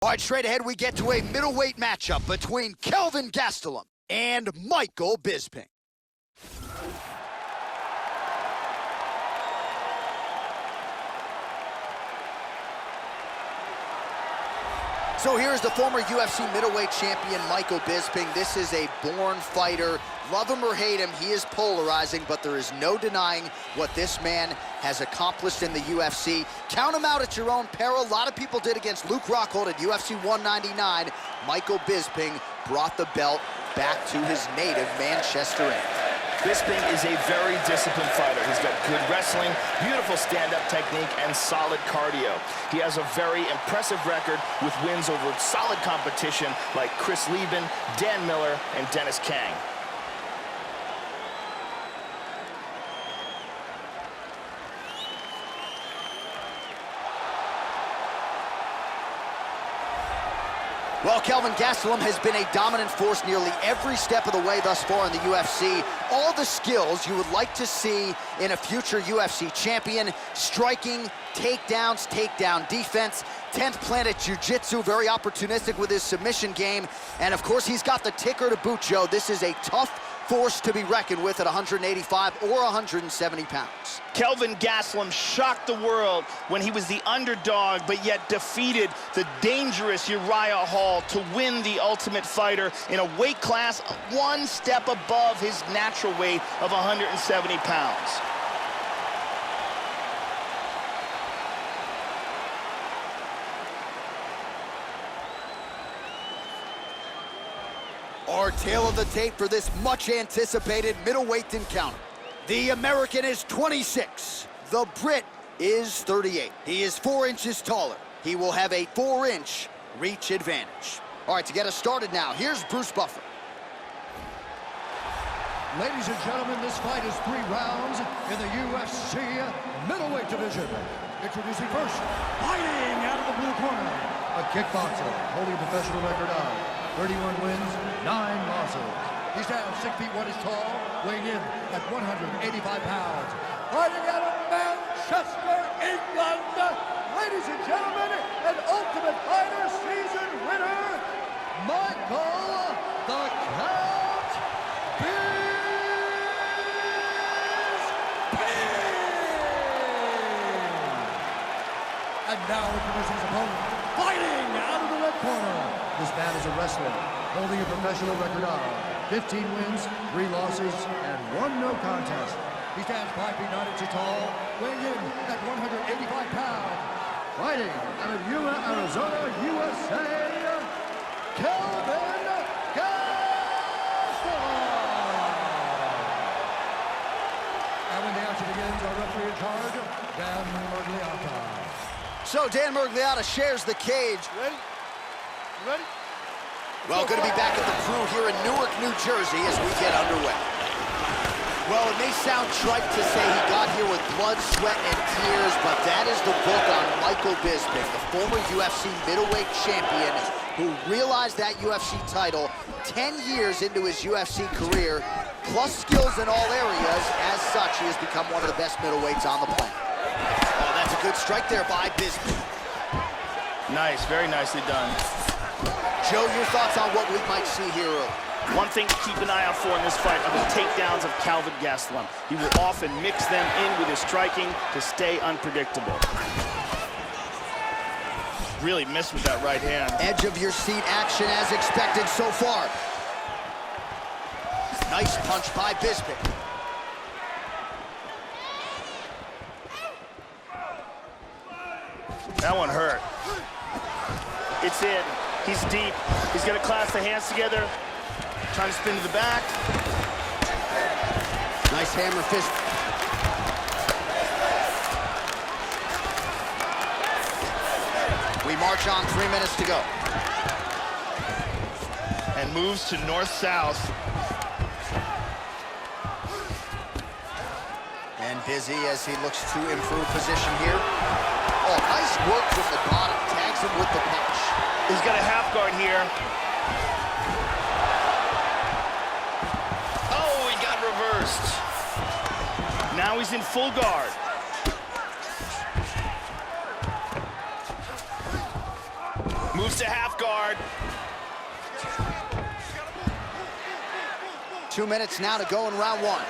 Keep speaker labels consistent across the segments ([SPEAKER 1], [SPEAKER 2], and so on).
[SPEAKER 1] All right, straight ahead, we get to a middleweight matchup between Kelvin Gastelum and Michael Bisping. So here's the former UFC middleweight champion, Michael Bisping. This is a born fighter. Love him or hate him, he is polarizing, but there is no denying what this man has accomplished in the UFC. Count him out at your own peril. A lot of people did against Luke Rockhold at UFC 199. Michael Bisping brought the belt back to his native Manchester Inn.
[SPEAKER 2] Bisping is a very disciplined fighter. He's got good wrestling, beautiful stand-up technique, and solid cardio. He has a very impressive record with wins over solid competition like Chris Lieben, Dan Miller, and Dennis Kang.
[SPEAKER 1] Well, Kelvin Gastelum has been a dominant force nearly every step of the way thus far in the UFC. All the skills you would like to see in a future UFC champion: striking, takedowns, takedown defense, 10th planet jiu-jitsu, very opportunistic with his submission game. And of course, he's got the ticker to boot, Joe. This is a tough force to be reckoned with at 185 or 170 pounds.
[SPEAKER 2] Kelvin Gastelum shocked the world when he was the underdog, but yet defeated the dangerous Uriah Hall to win the Ultimate Fighter in a weight class one step above his natural weight of 170 pounds.
[SPEAKER 1] Our tale of the tape for this much-anticipated middleweight encounter. The American is 26. The Brit is 38. He is 4 inches taller. He will have a 4-inch reach advantage. All right, to get us started now, here's Bruce Buffer.
[SPEAKER 3] Ladies and gentlemen, this fight is 3 rounds in the UFC middleweight division. Introducing first, fighting out of the blue corner, a kickboxer holding a professional record of 31 wins, 9 losses. He's down 6 feet 1 inch tall, weighing in at 185 pounds. Fighting out of Manchester, England, ladies and gentlemen, an Ultimate Fighter season winner, Michael the Count Bisping. And now introducing his opponent, fighting out of the red corner. This man is a wrestler, holding a professional record of 15 wins, 3 losses, and 1 no contest. He stands 5 feet 9 inches tall, weighing in at 185 pounds. Fighting out of Yuma, Arizona, USA, Kelvin Gastelum. And when the action begins, our referee in charge, Dan Murgliata.
[SPEAKER 1] So Dan Murgliata shares the cage.
[SPEAKER 3] Ready? Ready?
[SPEAKER 1] Well, good to be back at the crew here in Newark, New Jersey as we get underway. Well, it may sound trite to say he got here with blood, sweat, and tears, but that is the book on Michael Bisping, the former UFC middleweight champion who realized that UFC title 10 years into his UFC career, plus skills in all areas. As such, he has become one of the best middleweights on the planet. Oh, that's a good strike there by Bisping.
[SPEAKER 2] Nice, very nicely done.
[SPEAKER 1] Joe, your thoughts on what we might see here early?
[SPEAKER 2] One thing to keep an eye out for in this fight are the takedowns of Kelvin Gastelum. He will often mix them in with his striking to stay unpredictable. Really missed with that right hand.
[SPEAKER 1] Edge of your seat action as expected so far. Nice punch by Bisping.
[SPEAKER 2] That one hurt. It's in. He's deep. He's going to clasp the hands together. Trying to spin to the back.
[SPEAKER 1] Nice hammer fist. We march on, 3 minutes to go.
[SPEAKER 2] And moves to north-south.
[SPEAKER 1] And busy as he looks to improve position here. Oh, nice work from the bottom. Tags him with the punch.
[SPEAKER 2] He's got a half guard here. Oh, he got reversed. Now he's in full guard. Moves to half guard.
[SPEAKER 1] 2 minutes now to go in round one.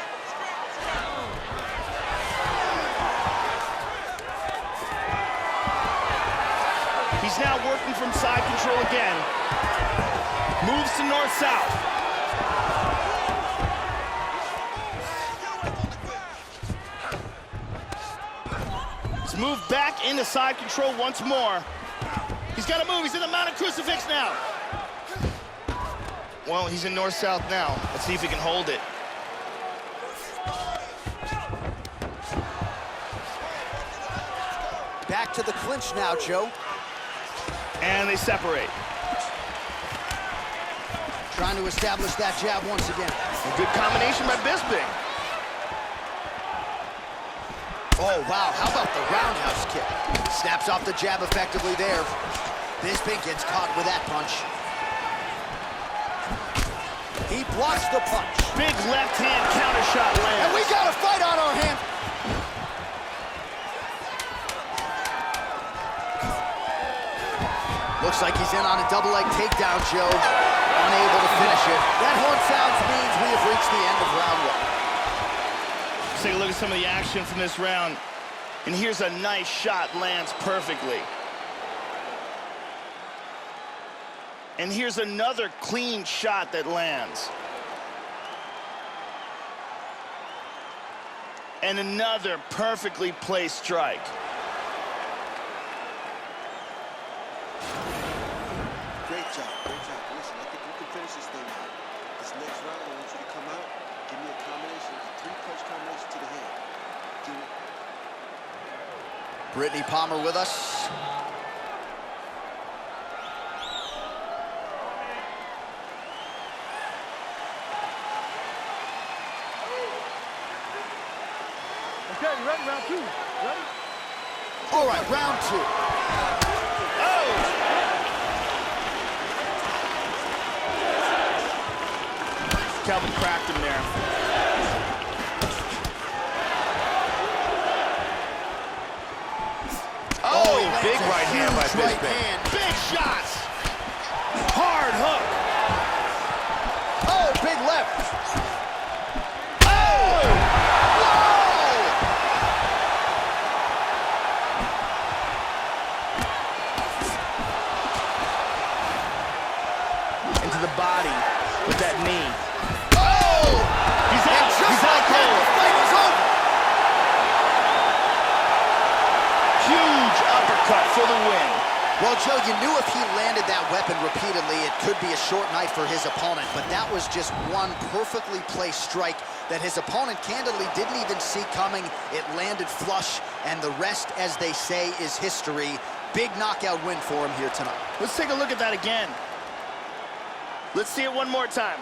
[SPEAKER 2] He's now working from side control again. Moves to north-south. He's moved back into side control once more. He's got to move. He's in the mounted crucifix now. Well, he's in north-south now. Let's see if he can hold it.
[SPEAKER 1] Back to the clinch now, Joe.
[SPEAKER 2] And they separate.
[SPEAKER 1] Trying to establish that jab once again.
[SPEAKER 2] A good combination by Bisping.
[SPEAKER 1] Oh, wow, how about the roundhouse kick? Snaps off the jab effectively there. Bisping gets caught with that punch. He blocks the punch.
[SPEAKER 2] Big left hand counter shot lands.
[SPEAKER 1] And we got a fight on our hands. Looks like he's in on a double leg takedown, Joe. Unable to finish it. That horn sounds means we have reached the end of round one.
[SPEAKER 2] Let's take a look at some of the action from this round. And here's a nice shot, lands perfectly. And here's another clean shot that lands. And another perfectly placed strike.
[SPEAKER 4] Great job, great job. Listen, I think we can finish this thing out. This next round, I want you to come out, give me a combination, a three-punch combination to the head. Give me.
[SPEAKER 1] Brittany Palmer with us.
[SPEAKER 3] Okay, you ready? Round two. Ready?
[SPEAKER 1] All right, round two.
[SPEAKER 2] Oh! Kelvin cracked him there. Oh, big right hand by Bisping. Big shots. Hard hook.
[SPEAKER 1] Oh, big left.
[SPEAKER 2] Oh! Into the body with that knee. Oh! He's out. He's out cold.
[SPEAKER 1] The fight is over.
[SPEAKER 2] Huge uppercut for the win.
[SPEAKER 1] Well, Joe, you knew if he landed that weapon repeatedly, it could be a short night for his opponent, but that was just one perfectly placed strike that his opponent candidly didn't even see coming. It landed flush, and the rest, as they say, is history. Big knockout win for him here tonight.
[SPEAKER 2] Let's take a look at that again. Let's see it one more time.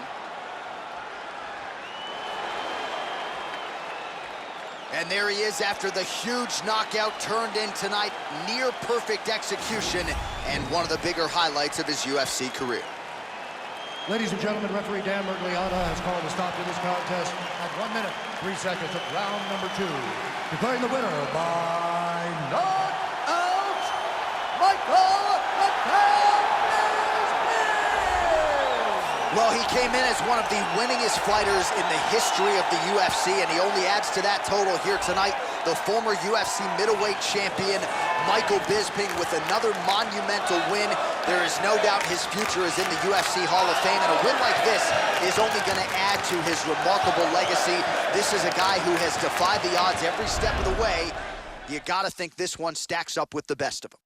[SPEAKER 1] And there he is after the huge knockout turned in tonight. Near perfect execution and one of the bigger highlights of his UFC career.
[SPEAKER 3] Ladies and gentlemen, referee Dan Mergliata has called a stop to this contest at 1 minute, 3 seconds of round number 2. Declaring the winner by knockout, Michael
[SPEAKER 1] Well, he came in as one of the winningest fighters in the history of the UFC, and he only adds to that total here tonight. The former UFC middleweight champion, Michael Bisping, with another monumental win. There is no doubt his future is in the UFC Hall of Fame, and a win like this is only going to add to his remarkable legacy. This is a guy who has defied the odds every step of the way. You got to think this one stacks up with the best of them.